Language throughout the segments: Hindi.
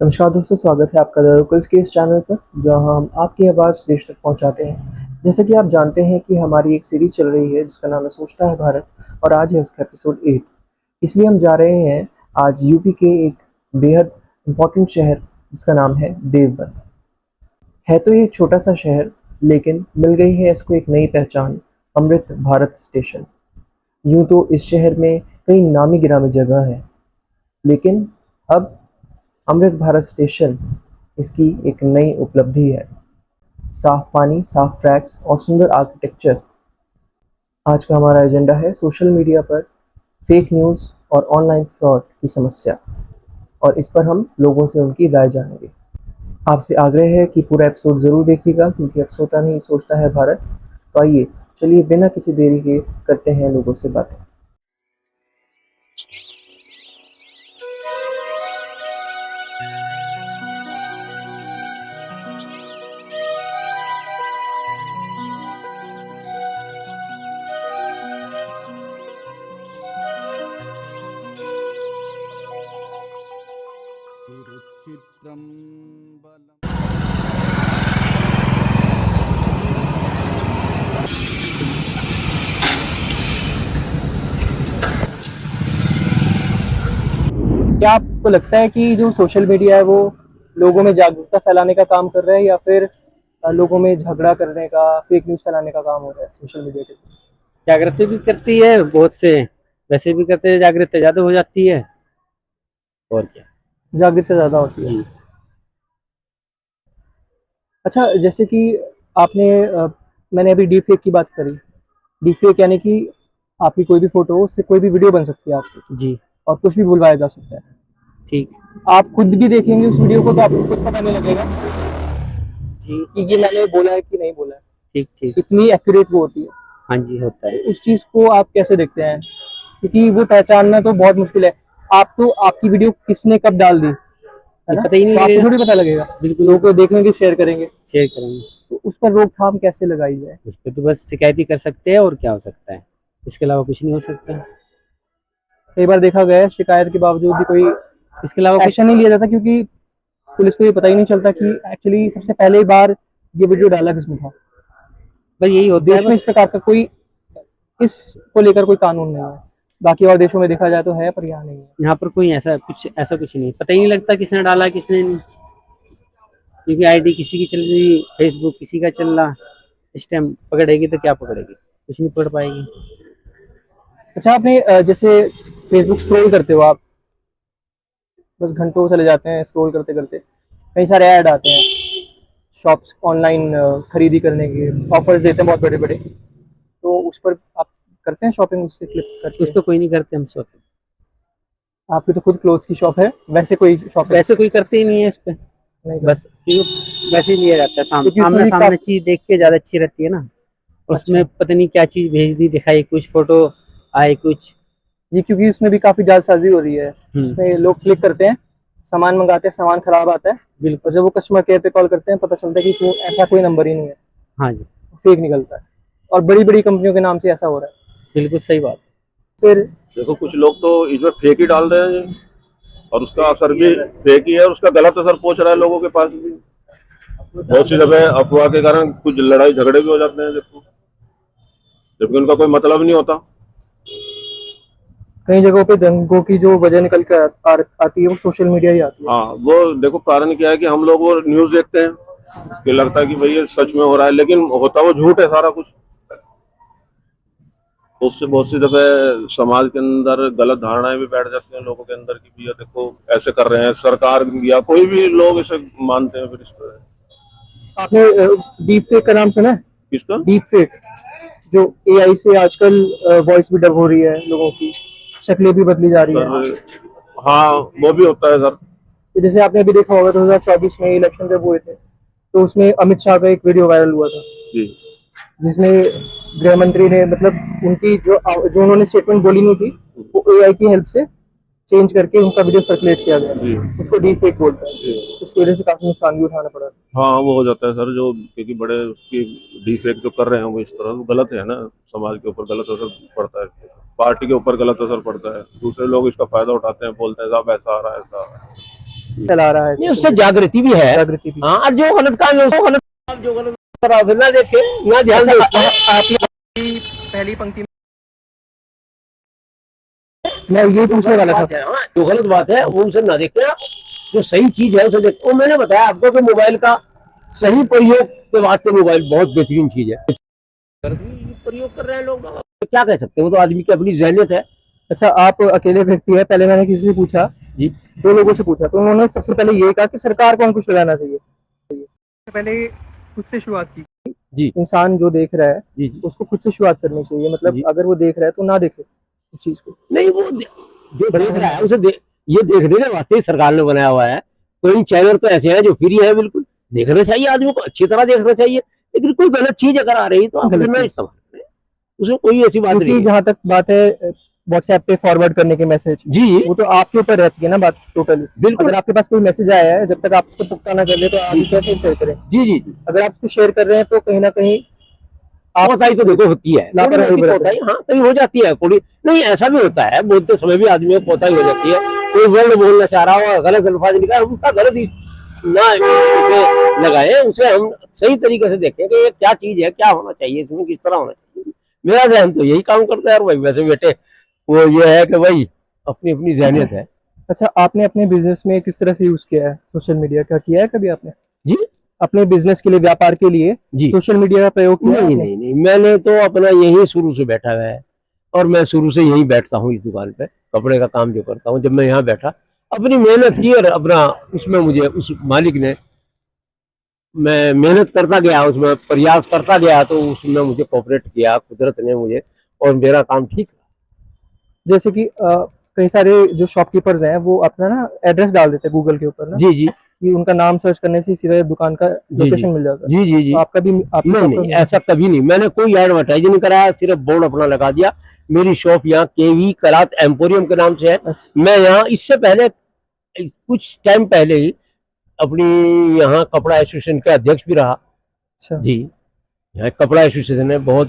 नमस्कार दोस्तों, स्वागत है आपका द लोकल्स के इस चैनल पर, जहां हम आपकी आवाज़ देश तक पहुंचाते हैं। जैसे कि आप जानते हैं कि हमारी एक सीरीज़ चल रही है जिसका नाम है सोचता है भारत, और आज है उसका एपिसोड 8। इसलिए हम जा रहे हैं आज यूपी के एक बेहद इम्पोर्टेंट शहर जिसका नाम है देवबंद। है तो ये एक छोटा सा शहर, लेकिन मिल गई है इसको एक नई पहचान, अमृत भारत स्टेशन। यूँ तो इस शहर में कई नामी गिरामी जगह है, लेकिन अब अमृत भारत स्टेशन इसकी एक नई उपलब्धि है। साफ पानी, साफ ट्रैक्स और सुंदर आर्किटेक्चर। आज का हमारा एजेंडा है सोशल मीडिया पर फेक न्यूज़ और ऑनलाइन फ्रॉड की समस्या, और इस पर हम लोगों से उनकी राय जानेंगे। आपसे आग्रह है कि पूरा एपिसोड ज़रूर देखिएगा, क्योंकि अब सोता नहीं सोचता है भारत। तो आइए, चलिए बिना किसी देरी के करते हैं लोगों से बातें। तिरुचित्रम्बलम्। क्या आपको लगता है कि जो सोशल मीडिया है वो लोगों में जागरूकता फैलाने का काम कर रहा है, या फिर लोगों में झगड़ा करने का, फेक न्यूज़ फैलाने का काम हो रहा है सोशल मीडिया के थ्रू? जागृति भी करती है बहुत से, वैसे भी करते हैं, जागृति ज्यादा हो जाती है। और क्या। जागरूकता ज़्यादा होती है। जी। अच्छा, जैसे कि आपने मैंने अभी डीप फेक की बात करी। डीप फेक यानी कि आपकी कोई भी फ़ोटो, उससे कोई भी वीडियो बन सकती है आपकी, जी। और कुछ भी बुलवाया जा सकता है। ठीक। आप खुद भी देखेंगे उस वीडियो को तो आपको खुद पता नहीं लगेगा जी। कि ये मैंने बोला है कि नहीं बोला है। ठीक ठीक। इतनी एक्यूरेट वो होती है। हाँ जी, होता है। तो उस चीज़ को आप कैसे देखते हैं? क्योंकि वो पहचानना तो बहुत मुश्किल है। आप तो आपकी वीडियो किसने कब डाल दी, है ये ना? पता ही नहीं तो आपको लगेगा। थोड़ी पता लगेगा। बिल्कुल लोग नहीं। तो देखेंगे, शेयर करेंगे। शेयर करेंगे। तो उस पर रोकथाम कैसे लगाई जाए? उस पर तो बस शिकायत ही कर सकते हैं, और क्या हो सकता है। इसके अलावा कुछ नहीं हो सकता। कई बार देखा गया है, शिकायत के बावजूद भी कोई इसके अलावा कुछ। एक्शन नहीं लिया जाता, क्योंकि पुलिस को ये पता ही नहीं चलता कि एक्चुअली सबसे पहले बार ये वीडियो डाला किसने था। बस यही होता है देश में इस बस। प्रकार का कोई, इसको लेकर कोई कानून नहीं है। बाकी और देशों में देखा जाए तो है, पर यहाँ नहीं है। यहाँ पर कोई ऐसा कुछ नहीं, पता ही नहीं लगता किसने डाला किसने नहीं। क्योंकि आईडी किसी की चल रही, फेसबुक किसी का चल रहा। इस टाइम पकड़ेगी तो क्या पकड़ेगी, कुछ नहीं पकड़ पाएगी। अच्छा, आपने जैसे फेसबुक स्क्रॉल करते हो आप, बस घंटों चले जाते हैं स्क्रॉल करते करते, कई सारे ऐड आते हैं शॉप्स ऑनलाइन खरीदी करने के, ऑफर्स देते हैं बहुत बड़े बड़े। तो उस पर आप करते हैं शॉपिंग उससे क्लिक उस करके? पर कोई नहीं करते हम शॉपिंग। आपकी तो खुद क्लोथ्स की शॉप है, वैसे कोई शॉप वैसे कोई करते ही नहीं है इस पे। नहीं बस करते? क्योंकि वैसे ही लिया जाता है, क्योंकि उसमें आमने भी सामने चीज देख के ज्यादा अच्छी रहती है ना। और उसमें अच्छा पता नहीं क्या चीज भेज दी, दिखाई कुछ, फोटो आए कुछ। जी, क्योंकि उसमें भी काफ़ी जालसाजी हो रही है। उसमें हम्म। लोग क्लिक करते हैं, सामान मंगाते हैं, सामान खराब आता है, और बिल्कुल। जब वो कस्टमर केयर पे कॉल करते हैं पता चलता है कि ऐसा कोई नंबर ही नहीं है, हाँ जी। फेक निकलता है। और बड़ी बड़ी कंपनियों के नाम से ऐसा हो रहा है। बिल्कुल सही बात। फिर देखो कुछ लोग तो इसमें फेक ही डाल रहे हैं जी, और उसका असर भी फेक ही है, और उसका गलत असर पहुंच रहा है लोगों के पास भी। बहुत सी जगह अफवाह के कारण कुछ लड़ाई झगड़े भी हो जाते हैं, देखो, जबकि उनका कोई मतलब नहीं होता। कई जगहों पे दंगों की जो वजह निकल कर आती है, वो सोशल मीडिया ही आती है। हाँ, वो देखो कारण क्या है कि हम लोग वो न्यूज देखते हैं कि लगता है कि भाई ये सच में हो रहा है, लेकिन होता वो झूठ है सारा कुछ। तो उससे बहुत सी जगह समाज के अंदर गलत धारणाएं भी बैठ जाती हैं लोगों के अंदर, कि भैया देखो ऐसे कर रहे हैं, सरकार या कोई भी लोग इसे मानते हैं फिर इस पर। आपने डीप फेक का नाम सुना है? किसका? डीप फेक, जो एआई से आजकल वॉइस भी डब हो रही है, लोगों की शक्लें भी बदली जा रही सर, है। हाँ, वो भी होता है सर। तो जैसे आपने अभी देखा होगा 2024 में इलेक्शन जब हुए थे, तो उसमें अमित शाह का एक वीडियो वायरल हुआ था, जी जिसमें गृह मंत्री ने, मतलब उनकी जो जो उन्होंने स्टेटमेंट बोली नहीं थी, वो एआई की हेल्प से चेंज करके उनका वीडियो सर्कुलेट किया गया। जी उसको डीप फेक बोलते हैं। जी। इसकी वजह से काफी नुकसान भी उठाना पड़ा। हाँ, वो हो जाता है सर, जो क्योंकि बड़े उसकी डिफेक्ट जो कर रहे हैं वो इस तरह वो गलत है ना, समाज के ऊपर गलत असर पड़ता है, पार्टी के ऊपर गलत असर पड़ता है, दूसरे लोग इसका फायदा उठाते हैं, बोलते हैं साहब ऐसा आ रहा है, ऐसा आ रहा है। चला रहा है, नहीं, उससे जागृति भी है। जागृति भी। हाँ, और जो गलत काम है उसको गलत, आप जो गलत कर रहा है ना देखे ना ध्यान दो उसको। आप पहली पंक्ति में मैं यही पूछने वाला था। हाँ, जो गलत बात है वो उसे ना देखे, जो सही चीज है उसे देखो। मैंने बताया आपको कि मोबाइल का सही प्रयोग के वास्ते मोबाइल बहुत बेहतरीन चीज है। प्रयोग कर रहे हैं लोग, तो क्या कह सकते हैं, वो तो आदमी की अपनी जहनियत है। अच्छा, आप अकेले व्यक्ति है, पहले मैंने किसी से पूछा जी, 2 लोगों से पूछा, तो उन्होंने सबसे पहले ये कहा कि सरकार को अंकुश लगाना चाहिए। पहले खुद से शुरुआत की जी, इंसान जो देख रहा है जी, जी। उसको खुद से शुरुआत करनी चाहिए, जी। मतलब अगर वो देख रहा है तो ना देखे उस चीज को। नहीं, वो जो देख रहा है उसे ये देखने के वास्ते ही सरकार ने बनाया हुआ है। कोई चैनल तो ऐसे हैं जो फ्री है, बिल्कुल देखना चाहिए, आदमी को अच्छी तरह देखना चाहिए। लेकिन कोई गलत चीज अगर आ रही तो आप गलत उसे ना चीज। इस्तेमाल करें, उसमें कोई ऐसी बात क्योंकि नहीं है। जहां तक बात है व्हाट्सएप पे फॉरवर्ड करने के मैसेज, जी, वो तो आपके ऊपर रहती है ना बात टोटली। बिल्कुल। अगर आपके पास कोई मैसेज आया है, जब तक आप उसको पुख्ता ना कर ले तो आप कैसे शेयर करें। जी, जी, जी। अगर आप उसको शेयर कर रहे हैं तो कहीं ना कहीं आप कोताही तो देखो होती है, लापरवाही थोड़ी बरत कोताही हाँ कहीं हो जाती है, थोड़ी नहीं ऐसा भी होता है, बोलते समय भी आदमी को कोताही हो जाती है। कोई वर्ड बोलना चाह रहा हो, गलत अल्फाज निकाल, उसका गलत ना उसे लगाए, उसे हम सही तरीके से देखें कि ये क्या चीज है, क्या होना चाहिए, इसमें किस तरह होना चाहिए। मेरा जहन तो यही काम करता है। और भाई वैसे बेटे वो ये है कि भाई अपनी अपनी जहनियत है। अच्छा, आपने अपने बिजनेस में किस तरह से यूज किया है सोशल मीडिया का, किया है कभी आपने जी, अपने बिजनेस के लिए, व्यापार के लिए जी। सोशल मीडिया का प्रयोग किया है नहीं, आपने? नहीं, नहीं, मैंने तो अपना यही शुरू से बैठा हुआ है, और मैं शुरू से यहीं बैठता हूँ इस दुकान पे, कपड़े का काम जो करता हूँ। जब मैं यहाँ बैठा अपनी मेहनत की, और अपना उसमें मुझे उस मालिक ने, मैं मेहनत करता गया, उसमें प्रयास करता गया, तो उसमें मुझे कोऑपरेट किया कुदरत ने मुझे, और मेरा काम ठीक था। जैसे कि कई सारे जो शॉपकीपर्स हैं वो अपना ना एड्रेस डाल देते हैं गूगल के ऊपर ना, जी, जी, कि उनका नाम सर्च करने से सीधा दुकान का जी, लोकेशन जी, मिल जाता है। जी, जी, जी। तो आपका भी आपकी नहीं, शॉप नहीं, का ऐसा कभी नहीं, मैंने कोई एडवर्टाइज नहीं कराया, सिर्फ बोर्ड अपना लगा दिया। मेरी शॉप यहाँ केवी करात एम्पोरियम के नाम से है। अच्छा। मैं यहाँ इससे पहले कुछ टाइम पहले ही अपनी यहाँ कपड़ा एसोसिएशन के अध्यक्ष भी रहा। अच्छा, जी, यहाँ कपड़ा एसोसिएशन है, बहुत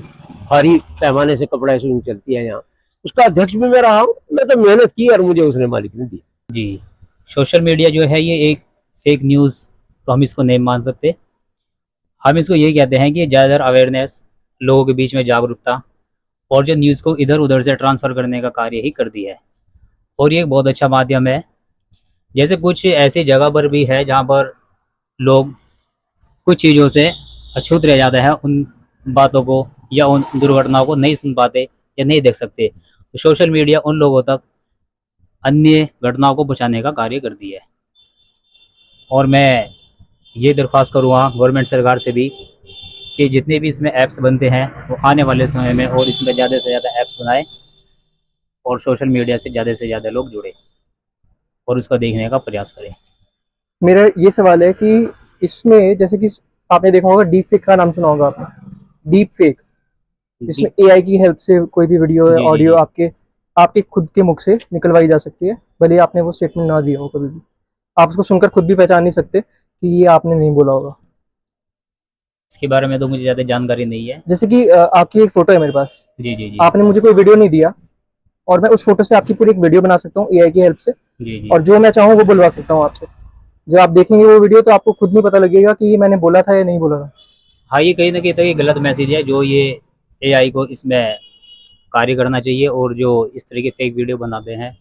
भारी पैमाने से कपड़ा एसोसिएशन चलती है यहाँ, उसका अध्यक्ष भी मैं रहा हूँ। मैं तो मेहनत की और मुझे उसने मालिक ने दी। जी, सोशल मीडिया जो है ये एक फेक न्यूज़ तो हम इसको नहीं मान सकते। हम इसको ये कहते हैं कि ज़्यादातर अवेयरनेस, लोगों के बीच में जागरूकता और जो न्यूज़ को इधर उधर से ट्रांसफ़र करने का कार्य ही करती है। और ये एक बहुत अच्छा माध्यम है। जैसे कुछ ऐसी जगह पर भी है जहाँ पर लोग कुछ चीज़ों से अछूत रह जाते हैं, उन बातों को या उन दुर्घटनाओं को नहीं सुन पाते या नहीं देख सकते। तो सोशल मीडिया उन लोगों तक अन्य घटनाओं को बचाने का कार्य करती है। और मैं ये दरख्वास्त करूँगा गवर्नमेंट सरकार से भी कि जितने भी इसमें ऐप्स बनते हैं वो आने वाले समय में और इसमें ज़्यादा से ज़्यादा ऐप्स बनाएं और सोशल मीडिया से ज़्यादा लोग जुड़े और उसको देखने का प्रयास करें। मेरा ये सवाल है कि इसमें जैसे कि आपने देखा होगा डीप फेक का नाम सुना होगा आपने, डीप फेक, जिसमें एआई की हेल्प से कोई भी वीडियो या जी, जी, ऑडियो जी। आपके खुद के मुख से निकलवाई जा सकती है, भले ही आपने वो स्टेटमेंट ना दिया हो कभी भी। आप उसको सुनकर खुद भी पहचान नहीं सकते कि ये आपने नहीं बोला होगा। इसके बारे में तो मुझे ज़्यादा जानकारी नहीं है। जैसे कि आपकी एक फोटो है मेरे पास, जी, जी, जी। आपने मुझे कोई वीडियो नहीं दिया और मैं उस फोटो से आपकी पूरी एक वीडियो बना सकता हूँ एआई की हेल्प से, जी, जी। और जो मैं चाहूँ वो बुलवा सकता हूँ आपसे। जब आप देखेंगे वो वीडियो तो आपको खुद नहीं पता लगेगा कि ये मैंने बोला था या नहीं बोला था। हाँ, ये कहीं न कहीं तो ये गलत मैसेज है जो ये एआई को इसमें कार्य करना चाहिए और जो इस तरह के फेक वीडियो बनाते हैं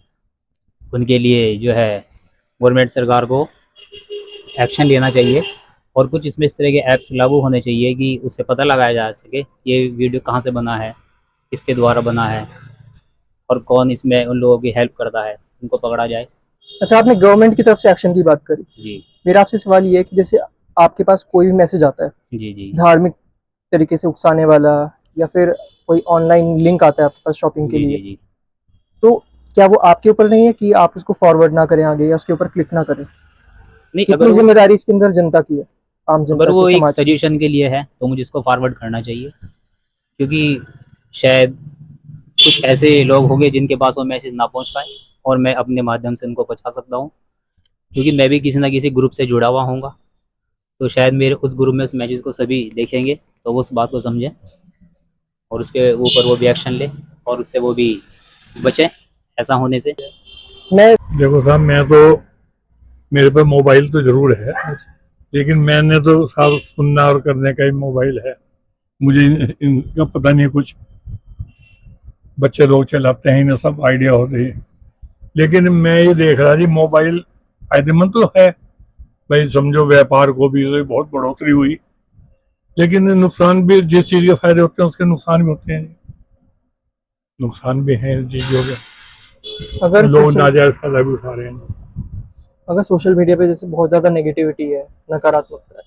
उनके लिए जो है गवर्नमेंट सरकार को एक्शन लेना चाहिए और कुछ इसमें इस तरह के ऐप्स लागू होने चाहिए कि उससे पता लगाया जा सके ये वीडियो कहाँ से बना है, किसके द्वारा बना है और कौन इसमें उन लोगों की हेल्प करता है, उनको पकड़ा जाए। अच्छा, आपने गवर्नमेंट की तरफ से एक्शन की बात करी। जी, मेरा आपसे सवाल ये है कि जैसे आपके पास कोई भी मैसेज आता है जी, जी। धार्मिक तरीके से उकसाने वाला, या फिर कोई ऑनलाइन लिंक आता है आपके पास शॉपिंग के जी, लिए, जी, जी। तो क्या वो आपके ऊपर नहीं है कि आप उसको फॉरवर्ड ना करें आगे या उसके ऊपर क्लिक ना करें? नहीं, कितनी जिम्मेदारी इसके अंदर जनता की है, आम जनता अगर वो की, एक समाज की? सजेशन के लिए है तो मुझे इसको फॉरवर्ड करना चाहिए क्योंकि शायद कुछ ऐसे लोग होंगे जिनके पास वो मैसेज ना पहुंच पाए और मैं अपने माध्यम से उनको पहुंचा सकता हूं क्योंकि मैं भी किसी ना किसी ग्रुप से जुड़ा हुआ होऊंगा, तो शायद मेरे उस ग्रुप में उस मैसेज को सभी देखेंगे तो वो उस बात को समझें और उसके ऊपर वो भी एक्शन ले और उससे वो भी बचें ऐसा होने से। मैं देखो साहब, मैं तो मेरे पास मोबाइल तो जरूर है, लेकिन मैंने तो साफ सुनना और करने का ही मोबाइल है। मुझे इनका पता नहीं कुछ, बच्चे लोग चलाते हैं, इन्हें सब आइडिया होती है। लेकिन मैं ये देख रहा जी, मोबाइल फायदेमंद तो है भाई, समझो व्यापार को भी इससे बहुत बढ़ोतरी हुई, लेकिन नुकसान भी, जिस चीज के फायदे होते हैं उसके नुकसान भी होते हैं। नुकसान भी है चीजों के, अगर लोग सोशल नाजायज फायदा भी उठा रहे हैं। अगर सोशल मीडिया पे जैसे बहुत ज़्यादा नेगेटिविटी है, नकारात्मकता है,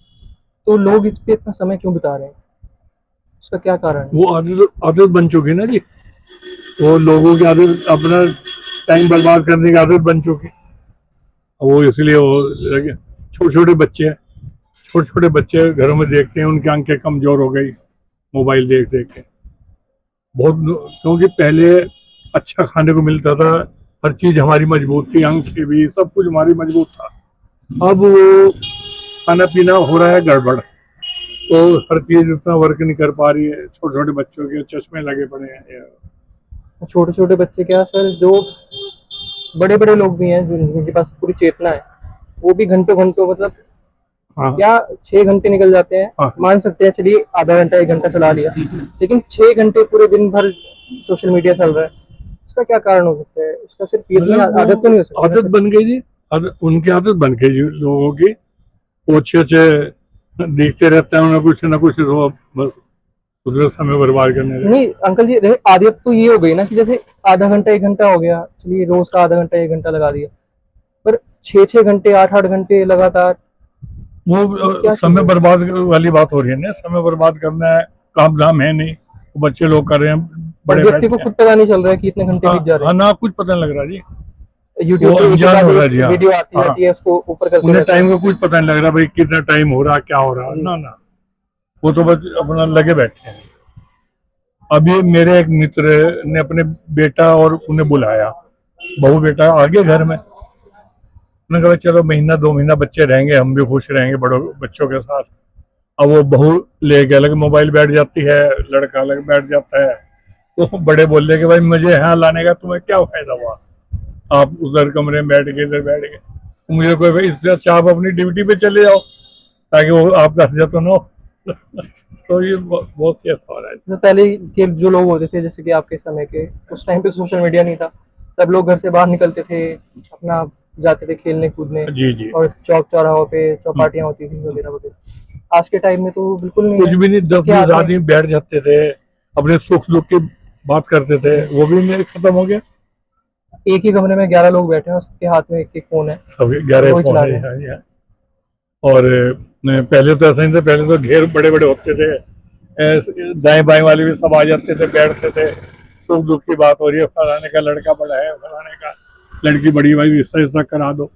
तो लोग इस पे इतना समय क्यों बिता रहे हैं? उसका क्या कारण है? वो आदत आदत बन चुकी ना जी, वो लोगों की आदत, अपना टाइम बर्बाद करने की आदत बन चुकी। वो इसलिए वो लगे, छोटे छोटे बच्चे घरों में देखते हैं, उनकी आंखें कमजोर हो गई मोबाइल देख देख के बहुत। क्योंकि पहले अच्छा खाने को मिलता था, हर चीज हमारी मजबूत थी, आंखें भी, सब कुछ हमारी मजबूत था। अब वो खाना पीना हो रहा है गड़बड़, तो हर चीज उतना वर्क नहीं कर पा रही है। छोटे छोटे बच्चों के चश्मे लगे पड़े हैं। छोटे छोटे बच्चे क्या सर, जो बड़े बड़े लोग भी हैं जिनके पास पूरी चेतना है, वो भी घंटों घंटों मतलब हाँ क्या 6 घंटे निकल जाते हैं। हाँ। मान सकते हैं चलिए आधा घंटा 1 घंटा चला लिया, लेकिन 6 घंटे पूरे दिन भर सोशल मीडिया चल रहा है। उसका क्या कारण हो सकता है? उसका सिर्फ ये मतलब वो आदत तो नहीं हो सकती ना आदत सर? बन गई जी, उनकी आदत बन गई जी लोगों की। वो अच्छे देखते रहते हैं, उन्हें कुछ ना कुछ, तो बस उसमें समय बर्बाद करने लगे। नहीं अंकल जी, आदत तो ये हो गई ना कि जैसे आधा घंटा 1 घंटा हो गया, चलिए रोज का आधा घंटा 1 घंटा लगा दिया, पर 6 6 घंटे 8 8 घंटे लगातार वो क्या चीज़ समय है? बर्बाद वाली बात हो रही है ना, समय बर्बाद करना है, काम धाम है नहीं, वो बच्चे लोग कर रहे हैं, और बड़े व्यक्ति को बैठे हैं। खुद पता नहीं चल रहा है कि इतने घंटे बीत जा रहे हाँ ना, कुछ पता नहीं लग रहा जी, हैं। यूट्यूब वो पे एक के अनजान बाद हो रहा है एक जी। हाँ वीडियो आती हाँ, रहती है, उसको ऊपर करते उन्हें रहते हैं। टाइम का कुछ पता नहीं लग रहा भाई, कितना टाइम हो रहा, क्या हो रहा, जी। ना ना, वो तो बस अपना लगे बैठे हैं। अभी मेरे एक मित्र ने अपने बेटा और उन्हें बुलाया, बहू बेटा आ गए घर में। उन्होंने कहा चलो महीना 2 महीना बच्चे रहेंगे, हम भी खुश रहेंगे बड़ों बच्चों के साथ। अब वो बहू लेके अलग मोबाइल बैठ जाती है, लड़का अलग बैठ जाता है। तो बड़े बोल रहे कि भाई मुझे यहाँ लाने का तुम्हें क्या फायदा हुआ, आप उधर कमरे में बैठ गए, इधर बैठ गए। मुझे कोई भाई, इससे अच्छा आप अपनी ड्यूटी पे चले जाओ, ताकि वो आपका हर्जा तो ना हो। तो ये बहुत सी हो रहा है। जैसे पहले के जो लोग होते थे, जैसे कि आपके समय के, उस टाइम पे सोशल मीडिया नहीं था, तब लोग घर से बाहर निकलते थे, अपना जाते थे खेलने कूदने, जी जी। और चौक चौराहों पे चौपाटियां होती थी वगैरह वगैरह। आज के टाइम में तो बिल्कुल नहीं कुछ है। भी नहीं, 10 सबके 20 हाथ में आदमी बैठ जाते थे, अपने सुख दुख की बात करते थे, वो भी नहीं, खत्म हो गया। एक ही कमरे में 11 लोग बैठे हैं, सबके हाथ में एक एक फोन है, सभी और 11 वही फोन चला है रहे हैं। यहाँ। और पहले तो ऐसा नहीं था, पहले तो घेर बड़े बड़े होते थे, दाएं बाएं वाले भी सब आ जाते थे, बैठते थे, सुख दुख की बात हो रही है, फलाने का लड़का बड़ा है, फलाने का लड़की बड़ी, भाई रिश्ता रिश्ता करा दो।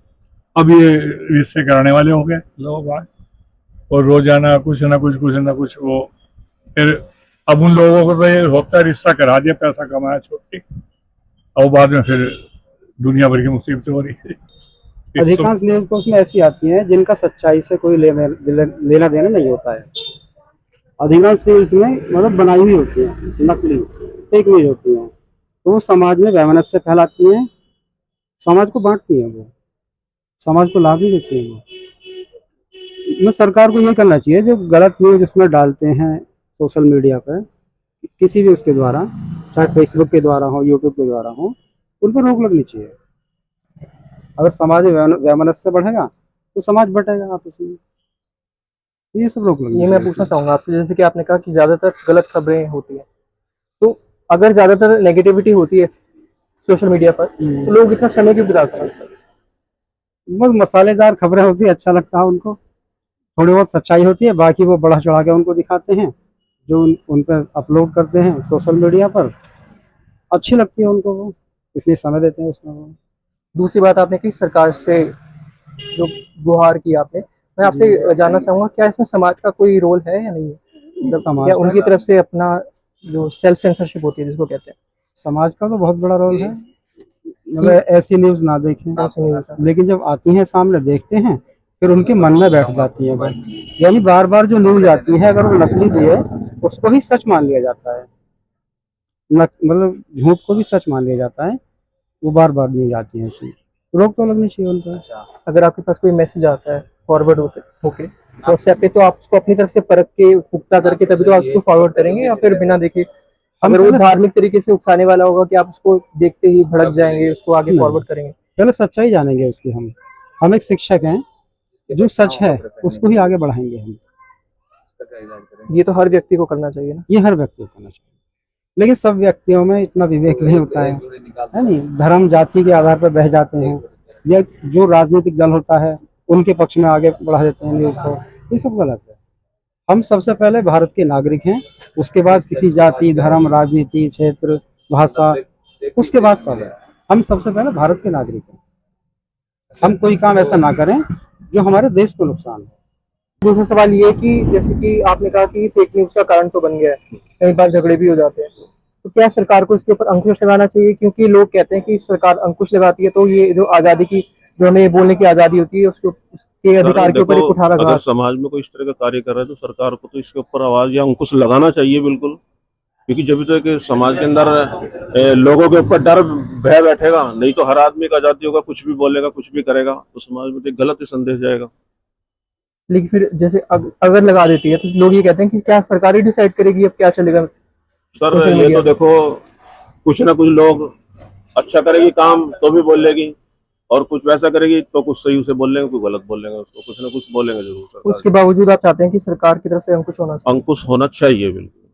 अब ये रिश्ते कराने वाले हो गए लोग आज, और रोजाना कुछ ना कुछ वो। फिर अब उन लोगों को तो ये होता है, रिश्ता करा दिया, पैसा कमाया, छुट्टी, और बाद में फिर दुनिया भर की मुसीबतें हो रही है। अधिकांश न्यूज तो उसमें ऐसी आती हैं जिनका सच्चाई से कोई लेना देना नहीं होता है। अधिकांश न्यूज में मतलब बनाई हुई होती है, नकली फेक न्यूज होती हैं, तो वो समाज में वैमनस्य फैलाती हैं, समाज को बांटती हैं, वो समाज को लाभ ही देती हैं। वो सरकार को ये करना चाहिए, जो गलत न्यूज इसमें डालते हैं सोशल मीडिया पर, किसी भी उसके द्वारा, चाहे फेसबुक के द्वारा हो, यूट्यूब के द्वारा हो, उन पर रोक लगनी चाहिए। अगर समाज में वैमनस्य बढ़ेगा तो समाज बटेगा आपस में, ये सब रोक लगनी ये मैं चाहिए। पूछना चाहूंगा आपसे, जैसे कि आपने कहा कि ज्यादातर गलत खबरें होती हैं, तो अगर ज्यादातर नेगेटिविटी होती है सोशल मीडिया पर, तो लोग इतना समय क्यों बिताते हैं उस पर? बस मसालेदार खबरें होती है, अच्छा लगता है उनको, थोड़ी बहुत सच्चाई होती है, बाकी वो बढ़ा चढ़ा के उनको दिखाते हैं, जो उन पर अपलोड करते हैं सोशल मीडिया पर, अच्छी लगती है उनको, वो इसलिए समय देते हैं उसमें वो। दूसरी बात आपने की सरकार से जो गुहार की आपने, मैं आपसे जानना चाहूंगा क्या इसमें समाज का कोई रोल है या नहीं है? मतलब समाज क्या का उनकी तरफ से अपना जो सेल्फ सेंसरशिप होती है जिसको कहते हैं, समाज का तो बहुत बड़ा रोल है, मतलब ऐसी न्यूज ना देखें, ऐसे नहीं होता? लेकिन जब आती हैं सामने देखते हैं, फिर उनके मन में बैठ जाती है वो। यानी बार बार जो न्यूज आती है, अगर वो नकली भी है, उसको ही सच मान लिया जाता है, मतलब झूठ को भी सच मान लिया जाता है, वो बार बार न्यूज आती है ऐसी। रोक तो लगनी चाहिए उन पर। अगर आपके पास कोई मैसेज आता है फॉरवर्ड होते होके व्हाट्सएप पे, तो आप उसको अपनी तरफ से परख के पुख्ता करके तभी तो आप उसको फॉरवर्ड करेंगे, या फिर बिना देखे हम अगर वो पहले धार्मिक तरीके से उकसाने वाला होगा कि आप उसको देखते ही भड़क जाएंगे, उसको आगे नहीं, फॉरवर्ड करेंगे? पहले सच्चाई जानेंगे उसकी। हम एक शिक्षक हैं, जो सच है उसको ही आगे बढ़ाएंगे हम। ये तो हर व्यक्ति को करना चाहिए ना। ये हर व्यक्ति को करना चाहिए, लेकिन सब व्यक्तियों में इतना विवेक नहीं होता है नहीं। धर्म जाति के आधार पर बह जाते हैं, या जो राजनीतिक दल होता है उनके पक्ष में आगे बढ़ा देते हैं न्यूज़ को। ये सब गलत है। हम सबसे पहले भारत के नागरिक हैं, उसके बाद किसी जाति, धर्म, राजनीति, क्षेत्र, भाषा, उसके बाद सब है। हम सबसे पहले भारत के नागरिक हैं। हम कोई काम ऐसा ना करें जो हमारे देश को नुकसान हो। दूसरा सवाल ये है कि जैसे कि आपने कहा कि फेक न्यूज़ का कारण तो बन गया है, कई बार झगड़े भी हो जाते हैं, तो क्या सरकार को इसके ऊपर अंकुश लगाना चाहिए? क्योंकि लोग कहते हैं कि सरकार अंकुश लगाती है तो ये जो आज़ादी की, जो हमें बोलने की आज़ादी होती है, उसके अधिकार के ऊपर एक देखो, कुठारा अगर घात। समाज में कोई इस तरह का कार्य कर रहा है तो सरकार को तो इसके ऊपर आवाज या अंकुश लगाना चाहिए बिल्कुल। क्योंकि जब तक कि समाज के अंदर लोगों के ऊपर डर भय बैठेगा, नहीं तो हर आदमी का आजादी होगा, कुछ भी बोलेगा, कुछ भी करेगा, तो समाज में तो एक गलत ही संदेश जाएगा। लेकिन फिर जैसे अगर लगा देती है तो लोग ये कहते हैं कि क्या सरकार ही डिसाइड करेगी अब क्या चलेगा सर सोशल ये मीडिया तो पे? देखो, कुछ ना कुछ लोग अच्छा करेगी काम तो भी बोल लेगी, और कुछ वैसा करेगी तो कुछ सही उसे बोल लेंगे, कुछ गलत बोल लेंगे, उसको कुछ ना कुछ बोलेंगे जरूर सरकार। उसके बावजूद आप चाहते हैं कि सरकार की तरफ से अंकुश होना चाहिए? अंकुश होना चाहिए बिल्कुल,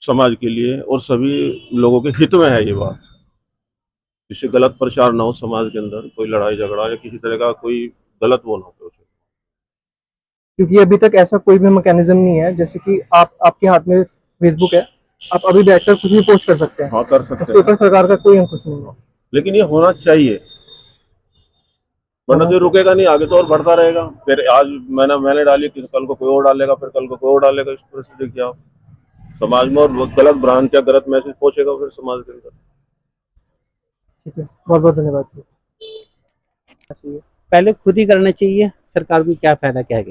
समाज के लिए और सभी लोगों के हित में है ये बात। जिससे गलत प्रचार ना हो समाज के अंदर, कोई लड़ाई झगड़ा या किसी तरह का कोई गलत वो ना हो। क्योंकि अभी तक ऐसा कोई भी मैकेनिज्म नहीं है, जैसे कि आपके हाथ में फेसबुक है, आप अभी बैठकर कुछ भी पोस्ट कर सकते हैं, हाँ कर सकते उसके ऊपर हैं, सरकार का कोई अंकुश नहीं हो। लेकिन ये होना चाहिए, वरना तो ये रुकेगा नहीं, आगे तो और बढ़ता रहेगा। फिर आज मैंने डाली, कल को कोई और डालेगा, फिर कल को कोई और डालेगा। इस तरह से देखिए आप समाज में और गलत भ्रांत या गलत मैसेज पहुंचेगा फिर समाज के अंदर। ठीक है, बहुत बहुत धन्यवाद। पहले खुद ही करना चाहिए, सरकार को क्या फायदा क्या है,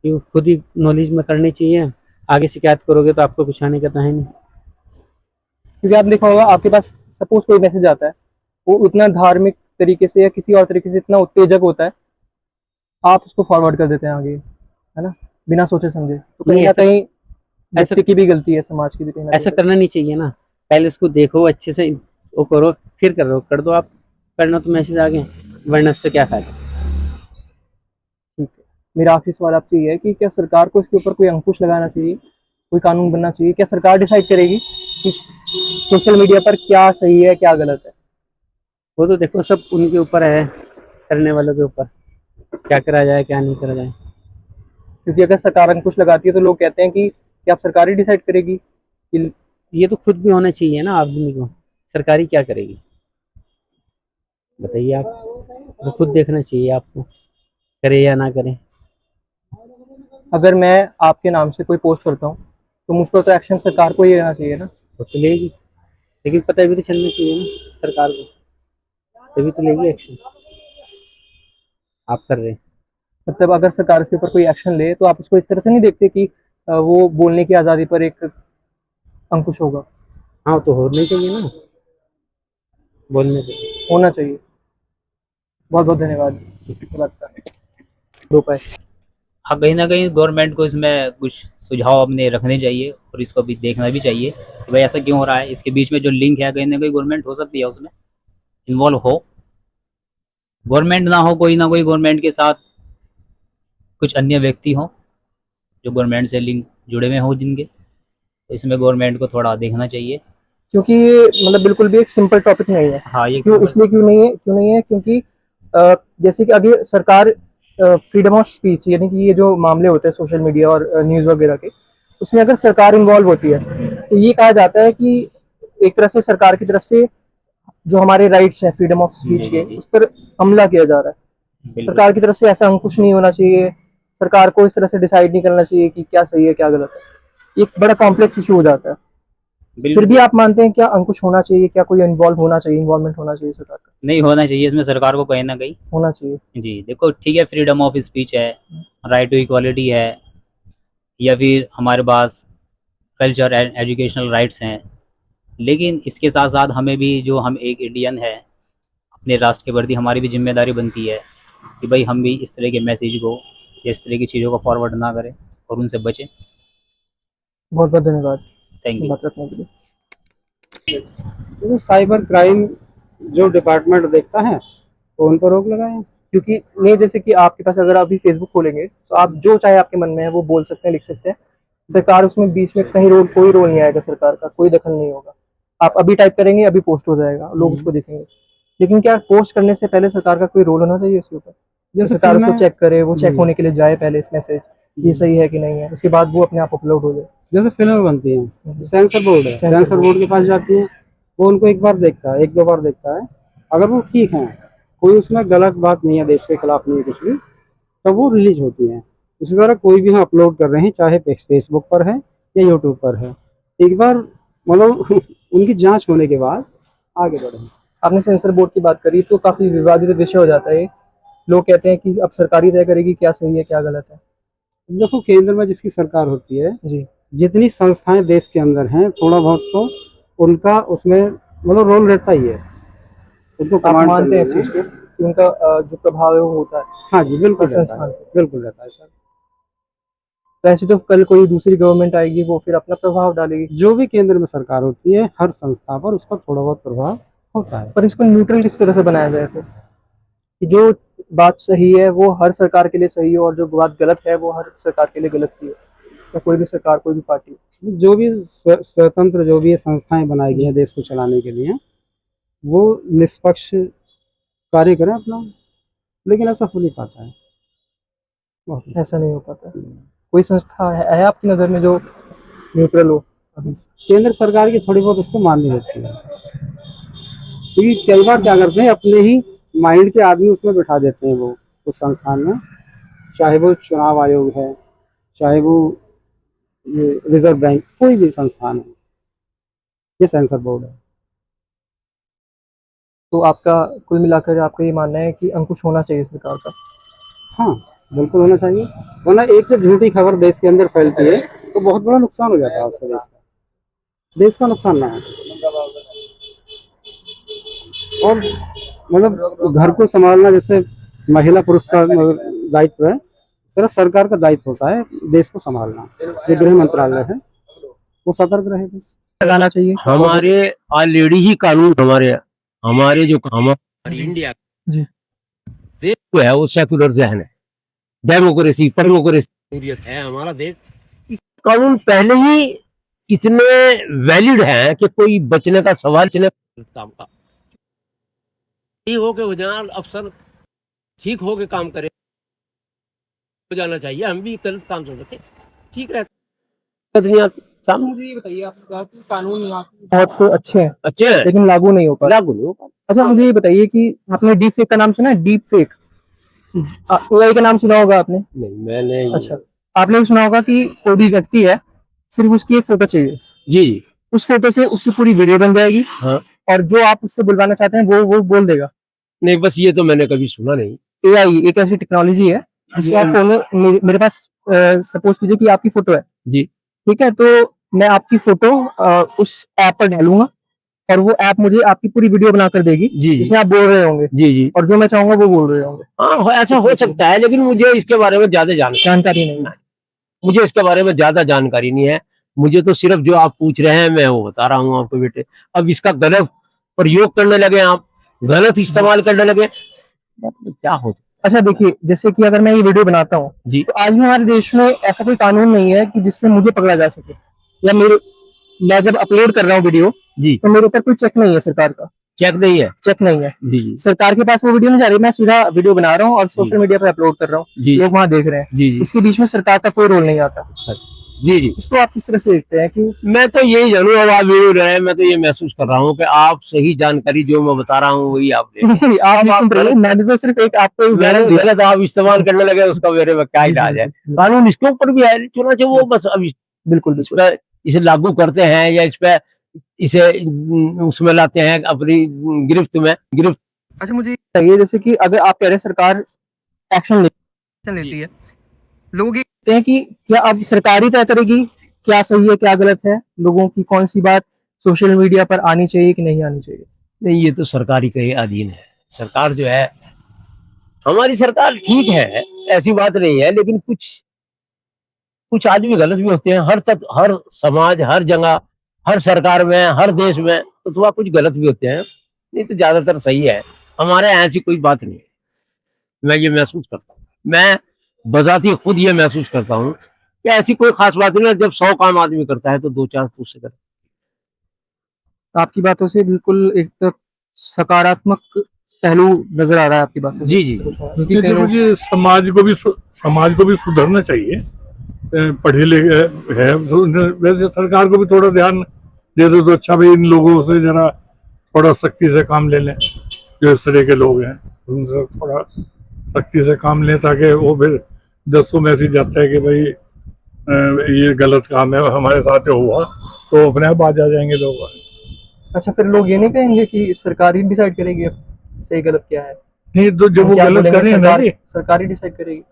कि खुद ही नॉलेज में करनी चाहिए। आगे शिकायत करोगे तो आपको कुछ आने का तो है नहीं। क्योंकि आप देखा होगा, आपके पास सपोज कोई मैसेज आता है, वो उतना धार्मिक तरीके से या किसी और तरीके से इतना उत्तेजक होता है, आप उसको फॉरवर्ड कर देते हैं आगे, है ना, बिना सोचे समझे। तो कहीं नहीं, ना ऐसा- कहीं व्यक्ति की भी गलती है, समाज की भी कहीं ना ऐसा कहीं। करना नहीं चाहिए ना। पहले उसको देखो अच्छे से, वो करो, फिर कर दो आप। करना तो मैसेज आगे, वरना उससे क्या फायदा। ठीक है, मेरा आखिरी सवाल आपसे ये है कि क्या सरकार को इसके ऊपर कोई अंकुश लगाना चाहिए, कोई कानून बनना चाहिए? क्या सरकार डिसाइड करेगी कि सोशल मीडिया पर क्या सही है क्या गलत है? वो तो देखो सब उनके ऊपर है, करने वालों के ऊपर, क्या करा जाए क्या नहीं करा जाए। क्योंकि अगर सरकार अंकुश लगाती है तो लोग कहते हैं कि क्या आप सरकार ही डिसाइड करेगी कि ये तो खुद भी होना चाहिए ना आदमी को। सरकारी क्या करेगी बताइए आप, तो खुद देखना चाहिए आपको, करे या ना करे। अगर मैं आपके नाम से कोई पोस्ट करता हूँ तो मुझ पर तो एक्शन सरकार को ही लेना चाहिए ना? वो तो लेगी, लेकिन पता भी तो चलना चाहिए ना सरकार को, तभी तो लेगी एक्शन। आप कर रहे हैं। मतलब अगर सरकार इसके ऊपर कोई एक्शन ले तो आप उसको इस तरह से नहीं देखते कि वो बोलने की आज़ादी पर एक अंकुश होगा? हाँ तो होना चाहिए ना, बोलने पे। होना चाहिए। बहुत बहुत धन्यवाद। लगता है दो पाए। हाँ, कहीं ना कहीं गवर्नमेंट को इसमें कुछ सुझाव अपने रखने चाहिए और इसको भी देखना भी चाहिए कि भाई ऐसा क्यों हो रहा है। इसके बीच में जो लिंक है, कहीं ना कहीं गवर्नमेंट हो सकती है उसमें इन्वॉल्व हो। गवर्नमेंट ना हो, कोई ना कोई गवर्नमेंट के साथ कुछ अन्य व्यक्ति हो जो गवर्नमेंट से लिंक जुड़े हुए हों जिनके, तो इसमें गवर्नमेंट को थोड़ा देखना चाहिए। क्योंकि ये मतलब बिल्कुल भी एक सिंपल टॉपिक नहीं है। हाँ, ये क्यों इसलिए क्यों नहीं है क्योंकि जैसे कि अभी सरकार फ्रीडम ऑफ स्पीच, यानी कि ये जो मामले होते हैं सोशल मीडिया और न्यूज़ वगैरह के, उसमें अगर सरकार इन्वॉल्व होती है तो ये कहा जाता है कि एक तरह से सरकार की तरफ से जो हमारे राइट्स हैं फ्रीडम ऑफ स्पीच के, जी। उस पर हमला किया जा रहा है। बिल्कुल। सरकार की तरफ से ऐसा अंकुश नहीं होना चाहिए। सरकार को इस तरह से डिसाइड नहीं करना चाहिए कि क्या सही है क्या गलत है। एक बड़ा कॉम्प्लेक्स इशू हो जाता है। फिर भी आप मानते हैं क्या अंकुश होना चाहिए, क्या कोई इन्वॉल्व होना चाहिए, इन्वॉल्वमेंट होना चाहिए सरकार का? नहीं होना चाहिए इसमें, सरकार को कहीं ना कहीं होना चाहिए। जी। देखो ठीक है, फ्रीडम ऑफ स्पीच है, राइट टू इक्वालिटी है, या फिर हमारे पास कल्चर एंड एजुकेशनल राइट्स हैं, लेकिन इसके साथ साथ हमें भी, जो हम एक इंडियन है, अपने राष्ट्र के प्रति हमारी भी जिम्मेदारी बनती है कि भाई हम भी इस तरह के मैसेज को या इस तरह की चीज़ों को फॉरवर्ड ना करें और उनसे बचें। बहुत बहुत धन्यवाद थैंक यू। बात रखने के लिए। तो साइबर क्राइम जो डिपार्टमेंट देखता है तो उन पर रोक लगाए। क्योंकि नहीं, जैसे कि आपके पास अगर आप भी फेसबुक खोलेंगे तो आप जो चाहे आपके मन में है वो बोल सकते हैं, लिख सकते हैं। सरकार उसमें बीच में कहीं कोई रोल नहीं आएगा, सरकार का कोई दखल नहीं होगा। आप अभी टाइप करेंगे, अभी पोस्ट हो जाएगा, लोग उसको देखेंगे। लेकिन क्या पोस्ट करने से पहले सरकार का कोई रोल होना चाहिए इसके ऊपर? जैसे सरकार उसको फिल्में- चेक करे, वो चेक होने के लिए जाए पहले, इस मैसेज ये सही है कि नहीं है, उसके बाद वो अपने आप अपलोड हो जाए। जैसे फिल्में बनती हैं, सेंसर बोर्ड है, सेंसर बोर्ड के पास जाती है, वो उनको एक बार देखता है, एक दो बार देखता है। अगर वो ठीक है, कोई उसमें गलत बात नहीं है, देश के खिलाफ नहीं है कुछ भी, तब वो रिलीज होती है। इसी तरह कोई भी हम अपलोड कर रहे हैं, चाहे फेसबुक पर है या यूट्यूब पर है, एक बार मतलब उनकी जांच होने के बाद आगे बढ़ें। आपने सेंसर बोर्ड की बात करी तो काफी विवादित विषय हो जाता है। लोग कहते हैं कि अब सरकारी तय करेगी क्या सही है क्या गलत है। देखो, केंद्र में जिसकी सरकार होती है, जी, जितनी संस्थाएं देश के अंदर हैं, थोड़ा बहुत तो उनका उसमें मतलब रोल रहता ही है। उनको आप कमांड मानते हैं इस करने चीज में। को कि उनका जो प्रभाव है वो होता है हाँ जी, बिल्कुल हर रहता संस्थान है, पे? बिल्कुल रहता है सर। तो ऐसे तो कल कोई दूसरी गवर्नमेंट आएगी, वो फिर अपना प्रभाव डालेगी। जो भी केंद्र में सरकार होती है, हर संस्था पर उसका थोड़ा बहुत प्रभाव होता है। पर इसको न्यूट्रल किस तरह से बनाया जाए फिर, कि जो बात सही है वो हर सरकार के लिए सही हो और जो बात गलत है वो हर सरकार के लिए गलत ही हो, या कोई भी सरकार, कोई भी पार्टी? जो भी स्वतंत्र जो भी ये संस्थाएं बनाई गई हैं देश को चलाने के लिए, वो निष्पक्ष कार्य करें अपना, लेकिन ऐसा हो नहीं पाता है। बहुत मुश्किल। ऐसा नहीं हो पाता। कोई संस्था है आपकी नज़र में जो न्यूट्रल हो अभी? केंद्र सरकार की थोड़ी बहुत उसको माननी होती है, क्योंकि कई बार क्या करते हैं, अपने ही माइंड के आदमी उसमें बिठा देते हैं वो उस संस्थान में, चाहे वो चुनाव आयोग है, चाहे वो ये रिजर्व बैंक, कोई भी संस्थान है, ये सेंसर बोर्ड है। तो आपका कुल मिलाकर आपका ये मानना है कि अंकुश होना चाहिए सरकार का? हाँ, बिल्कुल होना चाहिए, वरना एक जो झूठी खबर देश के अंदर फैलती है तो बहुत बड़ा नुकसान हो जाता है उससे, देश का नुकसान ना है। और मतलब घर को संभालना जैसे महिला पुरुष का दायित्व है, इस तरह सरकार का दायित्व होता है देश को संभालना। ये गृह मंत्रालय है, वो सतर्क रहे बस। लगाना चाहिए। हमारे ऑलरेडी ही कानून हमारे जो हमारे इंडिया जी। देश जो है वो सेकुलर जहन है, डेमोक्रेसी है हमारा देश। इस कानून पहले ही इतने वैलिड हैं कि कोई बचने का सवाल काम का ठीक हो के हो जाए, अफसर ठीक हो के काम करे हो जाना चाहिए। हम भी गलत काम से बचे ठीक रहता। सामने मुझे ये बताइए, आपका कानून यहाँ बहुत तो अच्छे हैं अच्छे हैं, लेकिन लागू नहीं हो पा रहे। लागू नहीं हो पा अच्छा, मुझे ये बताइए कि आपने डीप फेक का नाम सुना है? डीप फेक AI का नाम सुना होगा आपने? नहीं मैंने अच्छा, आपने भी सुना होगा कि कोई भी व्यक्ति है, सिर्फ उसकी एक फोटो चाहिए, जी उस फोटो से उसकी पूरी वीडियो बन जाएगी। हाँ। और जो आप उससे बुलवाना चाहते हैं वो बोल देगा। नहीं, बस ये तो मैंने कभी सुना नहीं। AI एक ऐसी टेक्नोलॉजी है जिससे आप फोन, मेरे पास सपोज कीजिए कि आपकी फोटो है जी ठीक है, तो मैं आपकी फोटो उस ऐप पर डालूंगा और वो ऐप मुझे आपकी पूरी वीडियो बनाकर देगी जी जिसमें आप बोल रहे होंगे जी जी और जो मैं चाहूंगा वो बोल रहे होंगे। हाँ, ऐसा हो सकता है, लेकिन मुझे इसके बारे में ज्यादा जानकारी नहीं है। मुझे इसके बारे में ज्यादा जानकारी नहीं है। मुझे तो सिर्फ जो आप पूछ रहे हैं मैं वो बता रहा हूँ आपको बेटे। अब इसका गलत प्रयोग करने लगे, आप गलत इस्तेमाल करने लगे, क्या हो। अच्छा देखिए, जैसे कि अगर मैं ये वीडियो बनाता हूँ जी तो आज भी हमारे देश में ऐसा कोई कानून नहीं है कि जिससे मुझे पकड़ा जा सके, या मैं जब अपलोड कर रहा हूँ वीडियो जी तो मेरे ऊपर कोई चेक नहीं है, सरकार का चेक नहीं है चेक नहीं है। जी जी सरकार के पास वो वीडियो नहीं जा रही, मैं सीधा वीडियो बना रहा हूँ और सोशल मीडिया पर अपलोड कर रहा हूँ, जी लोग वहाँ देख रहे हैं, जी जी इसके बीच में सरकार का कोई रोल नहीं आता। जी जी इसको आप किस तरह से देखते हैं कि मैं तो यही जानू, अब आप वीडियो रहे हैं, मैं तो ये महसूस कर रहा हूँ कि आप सही जानकारी जो मैं बता रहा हूँ वही आप ले। आप नहीं सुन रहे हैं, मैंने तो सिर्फ एक आपको मैंने उदाहरण दिया। गलत आप इस्तेमाल करने लगे उसका मेरे में क्या इलाज है। कानून इसके ऊपर भी है, चुना चाहिए वो बस अब बिल्कुल इस पर इसे लागू करते हैं या इस पे इसे उसमें लाते हैं अपनी गिरफ्त। अच्छा, मुझे चाहिए जैसे कि अगर आप कह रहे हैं सरकार एक्शन लेती है, लोग ये कहते हैं कि क्या अब सरकार ही तय करेगी क्या सही है क्या गलत है, लोगों की कौन सी बात सोशल मीडिया पर आनी चाहिए कि नहीं आनी चाहिए? नहीं, ये तो सरकारी के अधीन है, सरकार जो है, हमारी सरकार ठीक है, ऐसी बात नहीं है, लेकिन कुछ कुछ आदमी गलत भी होते हैं। हर समाज, हर जगह, हर सरकार में, हर देश में तो थोड़ा कुछ गलत भी होते हैं, नहीं तो ज्यादातर सही है। हमारे यहाँ ऐसी कोई बात नहीं है, मैं ये महसूस करता हूँ। मैं बजाती खुद ये महसूस करता हूँ कि ऐसी कोई खास बात नहीं है। जब 100 काम आदमी करता है तो 2-4 तो उससे करता आपकी बातों से बिल्कुल एक तरफ सकारात्मक पहलू नज़र आ रहा है आपकी बातों से। जी, जी। क्योंकि देखो कई जी, समाज को भी सुधरना चाहिए। पढ़े लिखे है तो वैसे सरकार को भी थोड़ा ध्यान दे दो तो अच्छा। भाई इन लोगों से जरा थोड़ा सख्ती से काम ले लें, जो इस तरह के लोग हैं उनसे थोड़ा सख्ती से काम लें, ताकि वो फिर दसों मैसेज जाता है कि भाई ये गलत काम है हमारे साथ हुआ, तो अपने आप आ जाएंगे लोग। अच्छा, फिर लोग ये नहीं कहेंगे कि सरकार ही डिसाइड करेगी अब सही गलत क्या है? नहीं तो जब हम वो क्या गलत बोलेंगे, कर रहे हैं ना सरकार जी, सरकार ही डिसाइड करेगी?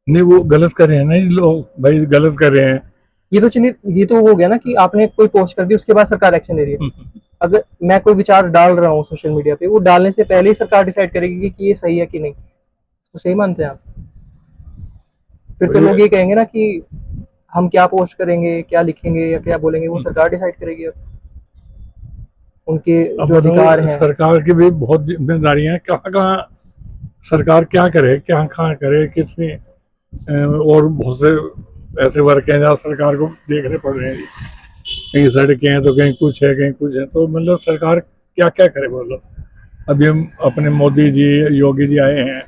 नहीं वो गलत कर रहे हैं ना जी, लोग भाई गलत कर रहे हैं। ये तो हो गया ना कि आपने कोई पोस्ट कर दी, उसके बाद सरकार एक्शन ले रही है। अगर मैं कोई विचार डाल रहा हूँ सोशल मीडिया पे, वो डालने से पहले ही सरकार डिसाइड करेगी कि ये सही है कि नहीं। इसको सही मानते हैं आप? फिर तो लोग ये कहेंगे ना कि हम क्या पोस्ट करेंगे, क्या लिखेंगे या क्या बोलेंगे, वो सरकार डिसाइड करेगी। अब उनके अब जो अधिकार बताओ, हैं। सरकार की भी बहुत जिम्मेदारियां हैं। कहाँ कहाँ सरकार क्या करे, क्या कहाँ करे, कितनी और बहुत से ऐसे वर्क हैं जहाँ सरकार को देखने पड़ रहे हैं जी। कहीं सड़कें हैं तो कहीं कुछ है, कहीं कुछ है, तो मतलब सरकार क्या क्या करे बोलो। अभी हम अपने मोदी जी, योगी जी आए हैं,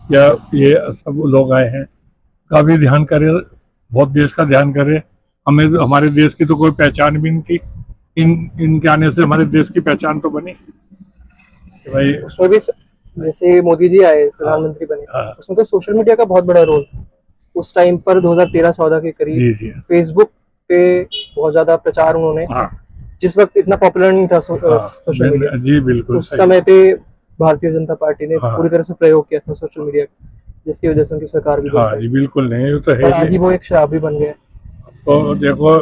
या ये सब लोग आए हैं, काफी ध्यान करे, बहुत देश का ध्यान करे। हमें हमारे देश की तो कोई पहचान भी नहीं थी, इनके आने से हमारे देश की पहचान तो बनी कि भाई। उसमें भी जैसे मोदी जी आए, प्रधानमंत्री बने, हाँ। उसमें तो सोशल मीडिया का बहुत बड़ा रोल था। उस टाइम पर 2013-14 के करीब जी जी फेसबुक पे बहुत ज्यादा प्रचार उन्होंने, हाँ जिस वक्त इतना पॉपुलर नहीं था सोशल मीडिया, जी बिल्कुल उस सही। समय पे भारतीय जनता पार्टी ने हाँ। पूरी तरह से प्रयोग किया था सोशल मीडिया, जिसकी वजह से उनकी सरकार भी बन हाँ गई। जी बिल्कुल नहीं, वो तो और है आज जी। ही वो एक शराबी बन गया। तो देखो,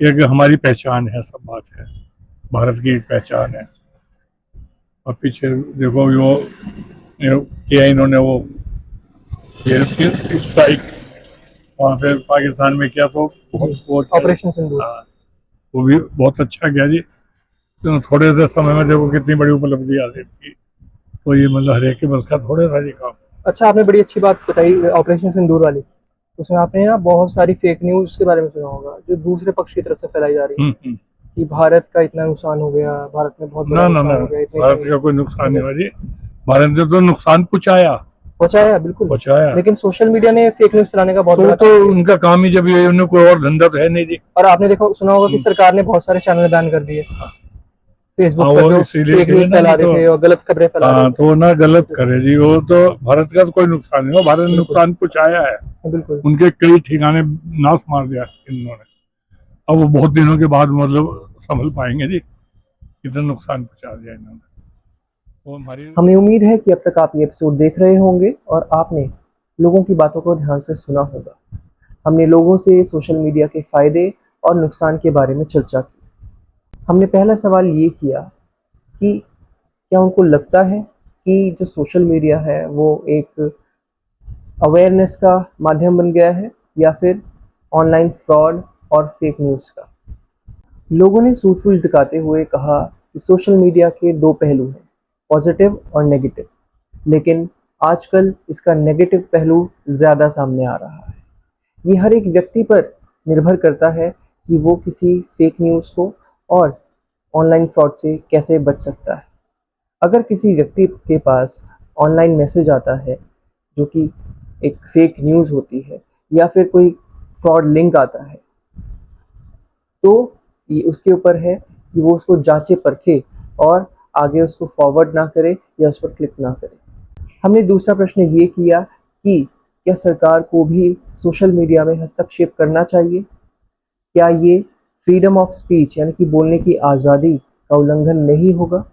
एक हमारी पहचान है, सब बात है, भारत की एक पहचान है। और पीछे देखो वो किया इन्होंने, ये स्ट्राइक वहाँ पे पाकिस्तान में किया, तो बहुत ऑपरेशन सिंदूर। हाँ, वो भी बहुत अच्छा किया जी। तो थोड़े से समय में देखो कितनी बड़ी उपलब्धि हासिल की। तो ये मतलब हर एक के बस का थोड़े सा ही काम। अच्छा, आपने बड़ी अच्छी बात बताई ऑपरेशन सिंदूर वाली। उसमें आपने ना बहुत सारी फेक न्यूज़ के बारे में सुना होगा, जो दूसरे पक्ष की तरफ से फैलाई जा रही है कि भारत का इतना नुकसान हो गया, भारत में बहुत बड़ा ना ना नुकसान ना, हो गया, भारत का कोई नुकसान नहीं हुआ जी। भारत ने तो नुकसान पहुंचाया बिल्कुल। पहुंचाया। लेकिन सोशल मीडिया ने फेक न्यूज़ फैलाने का बहुत तो बड़ा तो उनका काम ही जब ये, उन्हें कोई और धंधा तो है नहीं जी। और आपने देखा सुना होगा कि सरकार ने बहुत सारे चैनल बैन कर दिए फेसबुक पर, वो जो इसीलिए फेक कहे न्यूज़ ना फैला कि रहे थे और गलत खबरें फैला रहे हाँ, तो ना गलत करे जी। वो तो भारत का तो कोई नुकसान नहीं हुआ, भारत ने नुकसान पहुंचाया है। थे। बिल्कुल। उनके कई ठिकाने नाश मार दिया इन्होंने। अब वो बहुत दिनों के बाद मतलब संभल पाएंगे जी, कितना नुकसान पहुंचा दिया इन्होंने। वो हमारी हमें उम्मीद है कि अब तक आप ये एपिसोड देख रहे होंगे और आपने लोगों की बातों को ध्यान से सुना होगा। हमने लोगों से सोशल मीडिया के फ़ायदे और नुकसान के बारे में चर्चा की। हमने पहला सवाल ये किया कि क्या उनको लगता है कि जो सोशल मीडिया है वो एक अवेयरनेस का माध्यम बन गया है या फिर ऑनलाइन फ्रॉड और फेक न्यूज़ का। लोगों ने सूझबूझ दिखाते हुए कहा कि सोशल मीडिया के दो पहलू हैं, पॉजिटिव और नेगेटिव, लेकिन आजकल इसका नेगेटिव पहलू ज़्यादा सामने आ रहा है। ये हर एक व्यक्ति पर निर्भर करता है कि वो किसी फेक न्यूज़ को और ऑनलाइन फ्रॉड से कैसे बच सकता है। अगर किसी व्यक्ति के पास ऑनलाइन मैसेज आता है जो कि एक फेक न्यूज़ होती है या फिर कोई फ्रॉड लिंक आता है, तो ये उसके ऊपर है कि वो उसको जांचे परखे और आगे उसको फॉरवर्ड ना करे या उस पर क्लिक ना करे। हमने दूसरा प्रश्न ये किया कि क्या सरकार को भी सोशल मीडिया में हस्तक्षेप करना चाहिए? क्या ये फ्रीडम ऑफ स्पीच यानी कि बोलने की आज़ादी का उल्लंघन नहीं होगा?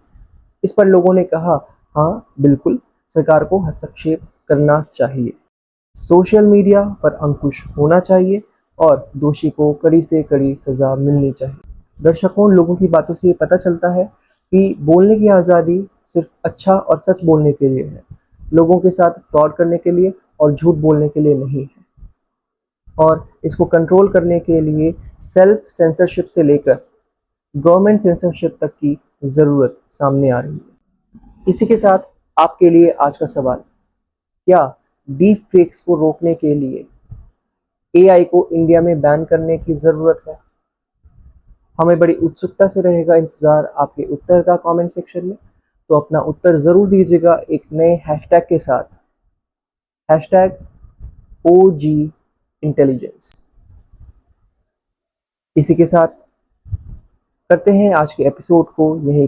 इस पर लोगों ने कहा हाँ बिल्कुल, सरकार को हस्तक्षेप करना चाहिए। सोशल मीडिया पर अंकुश होना चाहिए और दोषी को कड़ी से कड़ी सज़ा मिलनी चाहिए। दर्शकों, लोगों की बातों से ये पता चलता है कि बोलने की आज़ादी सिर्फ अच्छा और सच बोलने के लिए है, लोगों के साथ फ्रॉड करने के लिए और झूठ बोलने के लिए नहीं है। और इसको कंट्रोल करने के लिए सेल्फ सेंसरशिप से लेकर गवर्नमेंट सेंसरशिप तक की ज़रूरत सामने आ रही है। इसी के साथ आपके लिए आज का सवाल, क्या डीप फेक्स को रोकने के लिए एआई को इंडिया में बैन करने की ज़रूरत है? हमें बड़ी उत्सुकता से रहेगा इंतज़ार आपके उत्तर का कमेंट सेक्शन में। तो अपना उत्तर ज़रूर दीजिएगा एक नए हैशटैग के साथ, हैशटैग OG इंटेलिजेंस। इसी के साथ करते हैं आज के एपिसोड को यहीं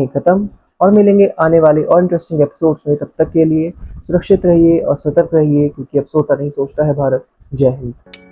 ख़त्म। और मिलेंगे आने वाले और इंटरेस्टिंग एपिसोड्स में। तब तक के लिए सुरक्षित रहिए और सतर्क रहिए, क्योंकि अब सोता नहीं सोचता है भारत। जय हिंद।